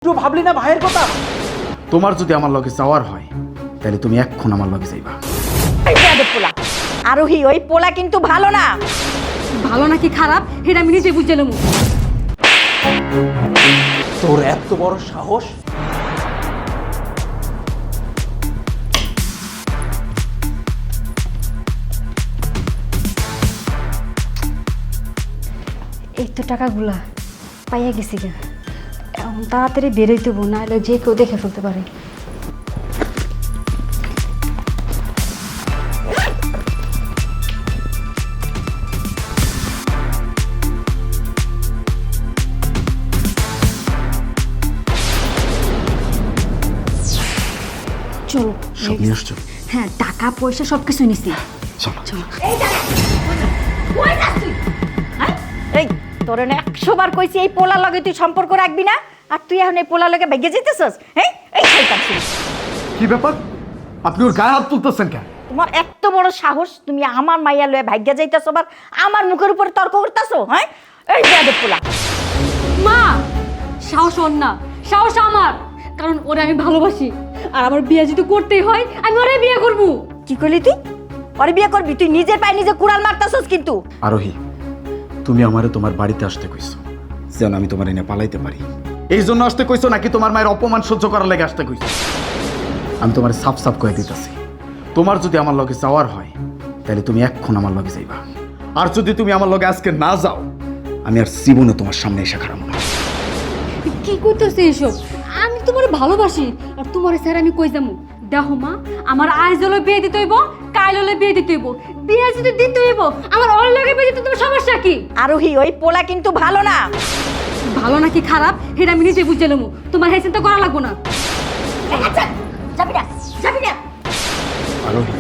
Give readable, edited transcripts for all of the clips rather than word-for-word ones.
একটু ভাবলি না ভাইয়ের কথা? তোমার যদি আমার লগে যাওয়ার হয় তাহলে তুমি এক্ষণ আমার লগে যাইবা। এই বেয়াদব পোলা আরোহী, ওই পোলা কিন্তু ভালো না। ভালো নাকি খারাপ এটা আমি নিজে বুঝে নেবো। তোর এত বড় সাহস! এই তো টাকাগুলা পাইয়া গেছি গা, এখন তাড়াতাড়ি বেরোইতে হবো, নাহলে যে কেউ দেখে ফেলতে পারে। চলো। সব নিয়ে আসছো? হ্যাঁ, টাকা পয়সা সব কিছু নিছি। চলো চলো। এই তোর 100 বার কইছি এই পোলার লগে তুই সম্পর্ক রাখবি না, আর তুই এখন এই পোলার লগে ভেগে যেতেছস। হ্যাঁ, এই শয়তান ছেলে। কি ব্যাপার? আপনি ওর গায়ে হাত তুলতেছেন কেন? তোমার এত বড় সাহস, তুমি আমার মাইয়া লয়ে ভাগ্যা যাইতাছো, আবার আমার মুখের উপর তর্ক করতেছো। হ্যাঁ, এই বেয়াদব পোলা। মা, সাহস ওর না, সাহস আমার, কারণ ওরে আমি ভালোবাসি, আর আমার বিয়ে যদি করতেই হয় আমি ওরে বিয়ে করবো। কি করলি তুই? পরে বিয়ে করবি? তুই নিজের পায়ে নিজে কুড়াল মারতাছস কিন্তু। আরোহী, তুমি আমারে তোমার বাড়িতে আসতে কইছো যেন আমি তোমার এনে পালাইতে পারি, এই জন্য আসতে কইছো নাকি তোমার মায়ের অপমান সহ্য করার লেগে আসতে কইছো? আমি তোমার সাফ সাফ কয়ে দিতেছি, তোমার যদি আমার লগে যাওয়ার হয় তাহলে তুমি এক্ষণ আমার লগে যাইবা, আর যদি তুমি আমার লগে আজকে না যাও আমি আর জীবনে তোমার সামনে এসে খারাপ না। কি করতেছে এসব? আমি তোমার ভালোবাসি, আর তোমার স্যার আমি কই যাবো? দেখো মা, আমার আজ হলো বিয়ে দিতে হইব, কাল হলে বিয়ে দিতে হইব, বিয়ে যদি দিতে হইব আমার ওর লগে বিয়ে দিতে তোমার সমস্যা কি? আরোহী, ওই পোলা কিন্তু ভালো না। ভালো নাকি খারাপ এটা আমি নিজে বুঝে নেবো, তোমার হ্যাঁ চিন্তা করা লাগবো না। আচ্ছা, যাবি না, যাবি না। আরোহী,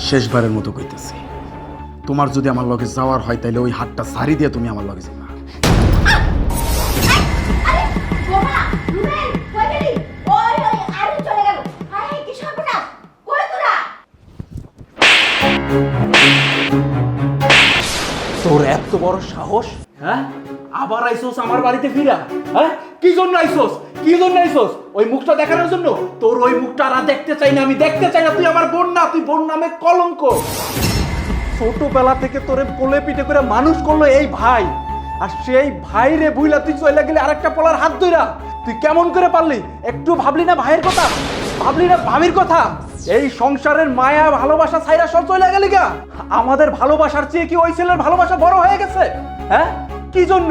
শেষবারের মতো কইতেছি, তোমার যদি আমার লগে যাওয়ার হয় তাহলে ওই হাতটা সারি দিয়ে তুমি আমার লগে যাবা। তোর এত বড় সাহস! হ্যাঁ, আবার আইসোস আমার বাড়িতে ফিরা? হ্যাঁ, কি জন্য আইসোস? কি জন্য আইসোস? ওই মুখটা দেখানোর জন্য? তোর ওই মুখটা আর দেখতে চাই না, আমি দেখতে চাই না। তুই আমার বোন না, তুই বোন নামে কলঙ্ক। ছোটবেলা থেকে তোরে কোলে পিঠে করে মানুষ করলো এই ভাই, আর সেই ভাই রে বুইলা তুই চলে গেলি আরেকটা পোলার হাত ধইরা। তুই কেমন করে পারলি? একটু ভাবলি না ভাইয়ের কথা? ভাবলি না ভাবির কথা? এই সংসারের মায়া ভালোবাসা ছাইরা সব চলে গেলি গা? আমাদের ভালোবাসার চেয়ে কি ওই ছেলের ভালোবাসা বড় হয়ে গেছে? হ্যাঁ, কি জন্য?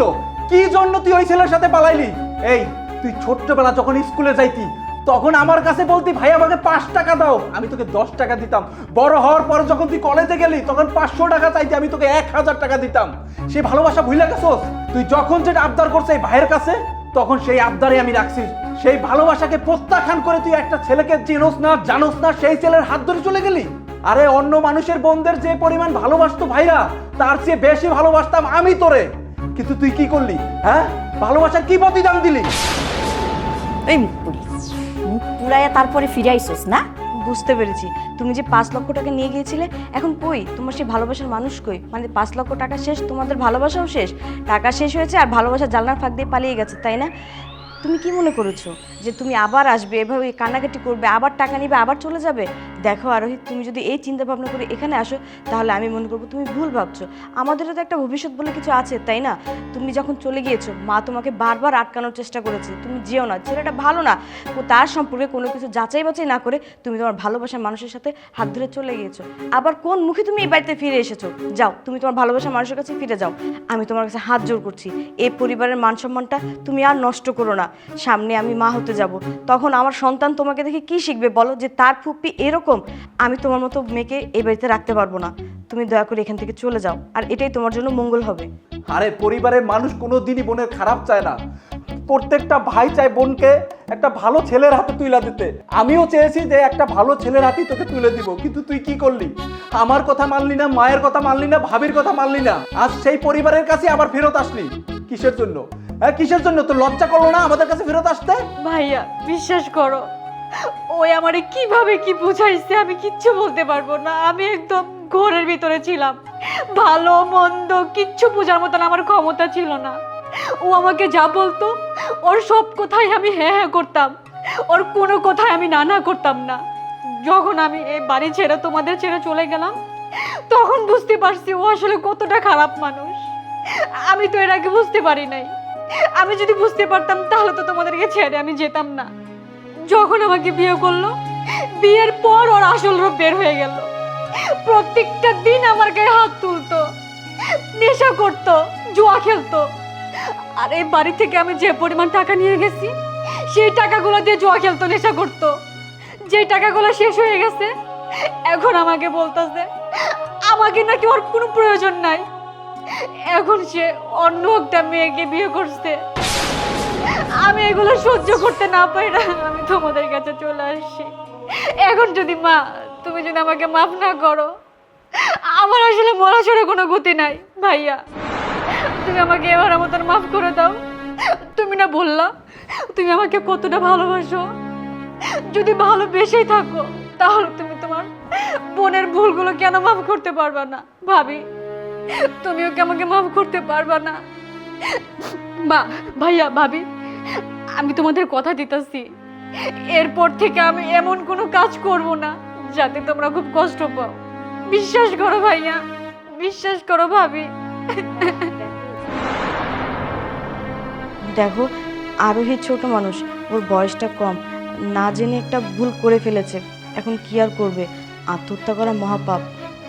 কি জন্য তুই ওই ছেলের সাথে পালাইলি? এই, তুই ছোট্টবেলা যখন স্কুলে যাইতি তখন আমার কাছে বলতি ভাই আমাকে 5 টাকা দাও, আমি তোকে 10 টাকা দিতাম। বড় হওয়ার পর যখন তুই কলেজে গেলি তখন 500 টাকা চাইতি, আমি তোকে 1000 টাকা দিতাম। সেই ভালোবাসা ভুলে গেছস? তুই যখন যেটা আবদার করছে এই ভাইয়ের কাছে, তখন সেই আবদারে আমি রাখছি। সেই ভালোবাসাকে প্রত্যাখ্যান করে তুই একটা ছেলেকে চিনোস না, জানোস না, সেই ছেলের হাত ধরে চলে গেলি। আরে অন্য মানুষের বোনদের যে পরিমাণ ভালোবাসতো ভাইরা, তার চেয়ে বেশি ভালোবাসতাম আমি তোরে। কিন্তু তুই কি করলি? হ্যাঁ, ভালোবাসার কি প্রতিদান দিলি? এই মুখ পুরি, মুখ পুরাইয়া তারপরে ফিরে আইসোস না? বুঝতে পেরেছি, তুমি যে 5 লক্ষ টাকা নিয়ে গিয়েছিলে, এখন কই তোমার সেই ভালোবাসার মানুষ কই? মানে 5 লক্ষ টাকা শেষ, তোমাদের ভালোবাসাও শেষ। টাকা শেষ হয়েছে আর ভালোবাসা জানলার ফাঁক দিয়ে পালিয়ে গেছে, তাই না? তুমি কি মনে করেছো যে তুমি আবার আসবে, এভাবে কান্নাকাটি করবে, আবার টাকা নিবে, আবার চলে যাবে? দেখো আরোহী, তুমি যদি এই চিন্তা ভাবনা করে এখানে আসো তাহলে আমি মনে করবো তুমি ভুল ভাবছো। আমাদেরও তো একটা ভবিষ্যৎ বলে কিছু আছে, তাই না? তুমি যখন চলে গিয়েছো, মা তোমাকে বারবার আটকানোর চেষ্টা করেছে, তুমি যেও না, ছেলেটা ভালো না। তার সম্পর্কে কোনো কিছু যাচাই বাছাই না করে তুমি তোমার ভালোবাসার মানুষের সাথে হাত ধরে চলে গিয়েছো। আবার কোন মুখে তুমি এই বাড়িতে ফিরে এসেছো? যাও, তুমি তোমার ভালোবাসার মানুষের কাছে ফিরে যাও। আমি তোমার কাছে হাত জোর করছি, এই পরিবারের মান সম্মানটা তুমি আর নষ্ট করো না। সামনে আমি মা হতে যাব, তখন আমার সন্তান তোমাকে দেখে কি শিখবে বলো, যে তার ফুপ্পি এরকম? আমি তোমার মতো মেয়েকে এই বাড়িতে রাখতে পারবো না। তুমি দয়া করে এখান থেকে চলে যাও, আর এটাই তোমার জন্য মঙ্গল হবে। আরে পরিবারের মানুষ কোনোদিনই বোনের খারাপ চায় না। প্রত্যেকটা ভাই চায় বোনকে একটা ভালো ছেলের হাতে তুলে দিতে। আমিও চেয়েছি যে একটা ভালো ছেলের হাতেই তোকে তুলে দিব, কিন্তু তুই কি করলি? আমার কথা মানলি না, মায়ের কথা মানলি না, ভাবির কথা মানলি না। আজ সেই পরিবারের কাছে আবার ফেরত আসলি। কিসের জন্য? হ্যাঁ, কিসের জন্য? তোর লজ্জা করলো না আমাদের কাছে ফেরত আসতে? ভাইয়া, বিশ্বাস করো, ওই আমারে কিভাবে কি বুঝাইছে আমি কিচ্ছু বলতে পারবো না। আমি একদম ঘোরের ভিতরে ছিলাম, ভালো মন্দ কিচ্ছু বোঝার মতন আমার ক্ষমতা ছিল না। ও আমাকে যা বলতো ওর সব কথাই আমি হ্যাঁ হ্যাঁ করতাম, ওর কোনো কথাই আমি না না করতাম না। যখন আমি এই বাড়ি ছেড়ে তোমাদের ছেড়ে চলে গেলাম, তখন বুঝতে পারছি ও আসলে কতটা খারাপ মানুষ। আমি তো এর আগে বুঝতে পারি নাই। আমি যদি বুঝতে পারতাম তাহলে তো তোমাদেরকে ছেড়ে আমি যেতাম না। যখন আমাকে বিয়ে করলো, বিয়ের পর ওর আসল রূপ বের হয়ে গেল। প্রত্যেকটা দিন আমার গায়ে হাত তুলতো, নেশা করতো, জুয়া খেলতো। আর এই বাড়ি থেকে আমি যে পরিমাণ টাকা নিয়ে গেছি, সেই টাকাগুলো দিয়ে জুয়া খেলতো, নেশা করতো। যে টাকাগুলো শেষ হয়ে গেছে, এখন আমাকে বলতেছে আমাকে নাকি ওর কোনো প্রয়োজন নাই। এখন সে অন্য একটা মেয়েকে বিয়ে করছে। আমি এগুলো সহ্য করতে না পারি না, আমি তোমাদের কাছে চলে আসছি। এখন যদি মা, তুমি যদি আমাকে মাফ না করো, আমার আসলে মরা ছাড়া কোনো গতি নাই। ভাইয়া, তুমি আমাকে এবার মতন মাফ করে দাও। তুমি না বললা তুমি আমাকে কতটা ভালোবাসো? যদি ভালোবেসেই থাকো, তাহলে তুমি তোমার বোনের ভুলগুলো কেন মাফ করতে পারবা না? ভাবি, তুমিও কি আমাকে মাফ করতে পারবা না? মা, ভাইয়া, ভাবি, আমি তোমাদের কথা দিতেছি, এরপর থেকে আমি এমন কোনো কাজ করব না যাতে তোমরা খুব কষ্ট পাও। বিশ্বাস করো ভাইয়া, বিশ্বাস করো ভাবি। দেখো, আরোহী ছোট মানুষ, ওর বয়সটা কম, না জেনে একটা ভুল করে ফেলেছে। এখন কি আর করবে? আত্মহত্যা করা মহাপাপ।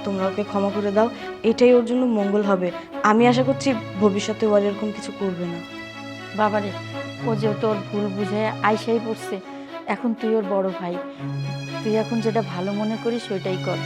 তোমরা ওকে ক্ষমা করে দাও, এটাই ওর জন্য মঙ্গল হবে। আমি আশা করছি ভবিষ্যতে ও আর এরকম কিছু করবে না। বাবারে, ও যে তোর ভুল বুঝে আইসাই পড়ছে। এখন তুই ওর বড় ভাই, তুই এখন যেটা ভালো মনে করিস ওইটাই কর।